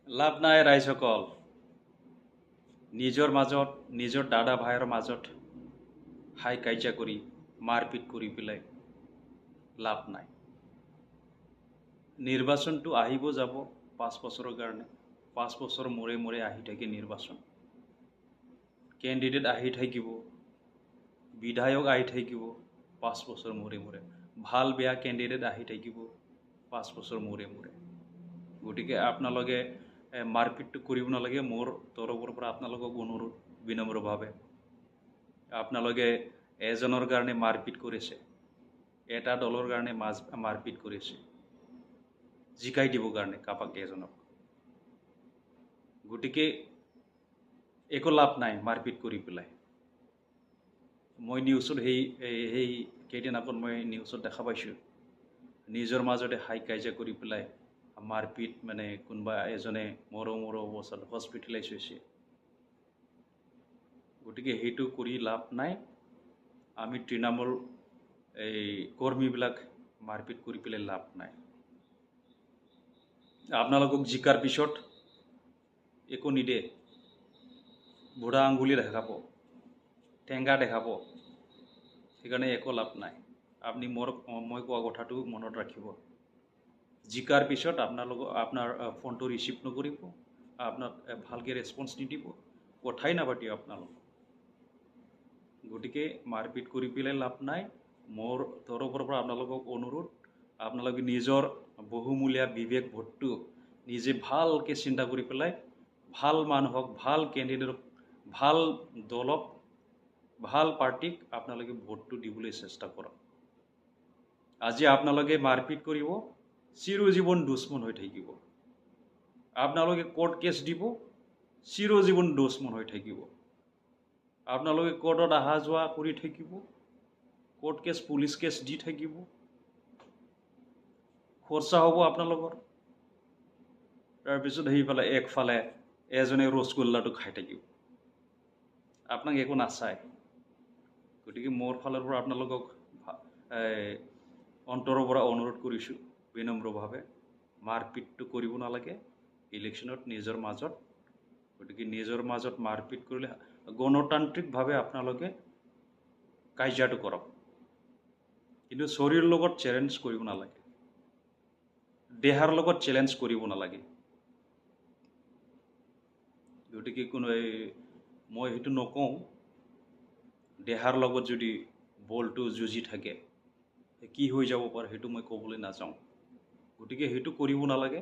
লাভ নাই ৰাইজসকল। নিজৰ মাজত নিজৰ দাদা ভাইৰ মাজত হাই কাজিয়া কৰি মাৰপিট কৰি পেলাই লাভ নাই। নিৰ্বাচনটো আহিব যাব 5 বছৰৰ কাৰণে। 5 বছৰ মূৰে মূৰে আহি থাকে নিৰ্বাচন। কেণ্ডিডেট আহি থাকিব, বিধায়ক আহি থাকিব 5 বছৰ মূৰে মূৰে। ভাল বেয়া কেণ্ডিডেট আহি থাকিব 5 বছৰ মূৰে মূৰে। গতিকে আপোনালোকে মাৰপিটটো কৰিব নালাগে। মোৰ তৰফৰ পৰা আপোনালোকক অনুৰোধ বিনম্ৰভাৱে। আপোনালোকে এজনৰ কাৰণে মাৰপিট কৰিছে, এটা দলৰ কাৰণে মাৰপিট কৰিছে, জিকাই দিবৰ কাৰণে কাৰোবাক এজনক। গতিকে একো লাভ নাই মাৰপিট কৰি পেলাই। মই নিউজত সেই কেইদিন আগত মই নিউজত দেখা পাইছোঁ, নিজৰ মাজতে হাই কাজিয়া কৰি পেলাই মাৰপিট, মানে কোনোবা এজনে মৰো অৱস্থাত হস্পিটেলাইজ হৈছে। গতিকে সেইটো কৰি লাভ নাই। আমি তৃণমূল কৰ্মীবিলাক মাৰপিট কৰি পেলাই লাভ নাই। আপোনালোকক জিকাৰ পিছত একো নিদিয়ে, বুঢ়া আঙুলি দেখাব, টেঙা দেখাব, সেইকাৰণে একো লাভ নাই। আপুনি মই কোৱা কথাটো মনত ৰাখিব। জিকাৰ পিছত আপোনাৰ ফোনটো ৰিচিভ নকৰিব, আপোনাক ভালকৈ ৰেছপন্স নিদিব, কথাই নাপাতিব আপোনালোক। গতিকে মাৰপিট কৰি পেলাই লাভ নাই। মোৰ তৰফৰ পৰা আপোনালোকক অনুৰোধ, আপোনালোকে নিজৰ বহুমূলীয়া বিবেক ভোটটো নিজে ভালকৈ চিন্তা কৰি পেলাই ভাল মানুহক, ভাল কেণ্ডিডেটক, ভাল দলক, ভাল পাৰ্টিক আপোনালোকে ভোটটো দিবলৈ চেষ্টা কৰক। আজি আপোনালোকে মাৰপিট কৰিব, চিৰজীৱন দুশ্মন হৈ থাকিব। আপোনালোকে কোৰ্ট কেছ দিব, চিৰজীৱন দুশ্মন হৈ থাকিব। আপোনালোকে কোৰ্টত অহা যোৱা কৰি থাকিব, কোৰ্ট কেছ পুলিচ কেছ দি থাকিব, খৰচা হ'ব আপোনালোকৰ। তাৰপিছত সেইফালে একফালে এজনে ৰসগোল্লাটো খাই থাকিব, আপোনাক একো নাচায়। গতিকে মোৰ ফালৰ পৰা আপোনালোকক অন্তৰৰ পৰা অনুৰোধ কৰিছোঁ বিনম্ৰভাৱে, মাৰপিটটো কৰিব নালাগে ইলেকশ্যনত নিজৰ মাজত। গতিকে নিজৰ মাজত মাৰপিট কৰিলে গণতান্ত্ৰিকভাৱে আপোনালোকে কাজিয়াটো কৰক, কিন্তু শৰীৰৰ লগত চেলেঞ্জ কৰিব নালাগে, দেহাৰ লগত চেলেঞ্জ কৰিব নালাগে। গতিকে মই সেইটো নকওঁ, দেহাৰ লগত যদি বলটো যুঁজি থাকে কি হৈ যাব পাৰে সেইটো মই ক'বলৈ নাযাওঁ। গতিকে সেইটো কৰিব নালাগে।